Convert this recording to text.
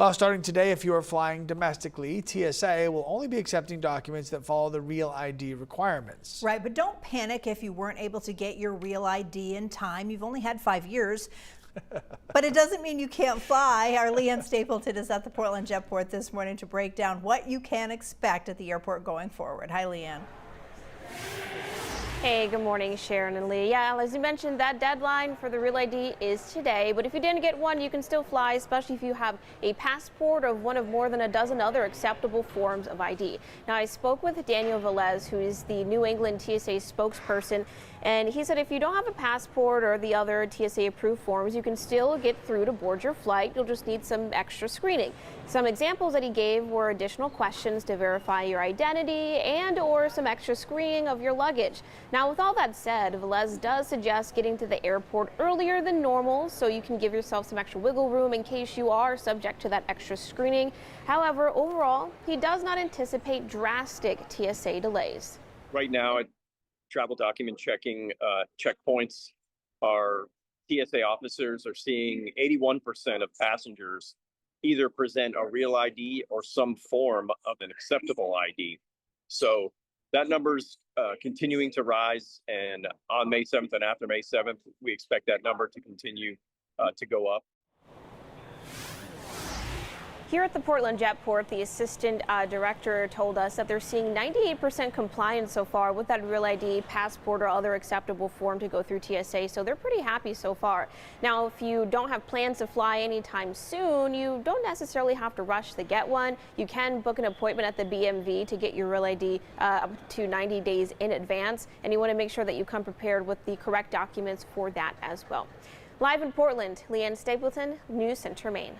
Well, starting today, if you are flying domestically, TSA will only be accepting documents that follow the Real ID requirements. Right, but don't panic if you weren't able to get your Real ID in time. You've only had 5 years. But it doesn't mean you can't fly. Our Leanne Stapleton is at the Portland Jetport this morning to break down what you can expect at the airport going forward. Hi, Leanne. Hey, good morning, Sharon and Lee. Yeah, as you mentioned, that deadline for the Real ID is today, but if you didn't get one, you can still fly, especially if you have a passport or one of more than a dozen other acceptable forms of ID. Now, I spoke with Daniel Velez, who is the New England TSA spokesperson, and he said if you don't have a passport or the other TSA approved forms, you can still get through to board your flight. You'll just need some extra screening. Some examples that he gave were additional questions to verify your identity and/or some extra screening of your luggage. Now, with all that said, Velez does suggest getting to the airport earlier than normal so you can give yourself some extra wiggle room in case you are subject to that extra screening. However, overall, he does not anticipate drastic TSA delays. Right now, at travel document checking checkpoints, our TSA officers are seeing 81% of passengers either present a Real ID or some form of an acceptable ID. So that number's continuing to rise, and on May 7th and after May 7th, we expect that number to continue to go up. Here at the Portland Jetport, the assistant director told us that they're seeing 98% compliance so far with that Real ID, passport, or other acceptable form to go through TSA, so they're pretty happy so far. Now, if you don't have plans to fly anytime soon, you don't necessarily have to rush to get one. You can book an appointment at the BMV to get your Real ID up to 90 days in advance, and you want to make sure that you come prepared with the correct documents for that as well. Live in Portland, Leanne Stapleton, News Center, Maine.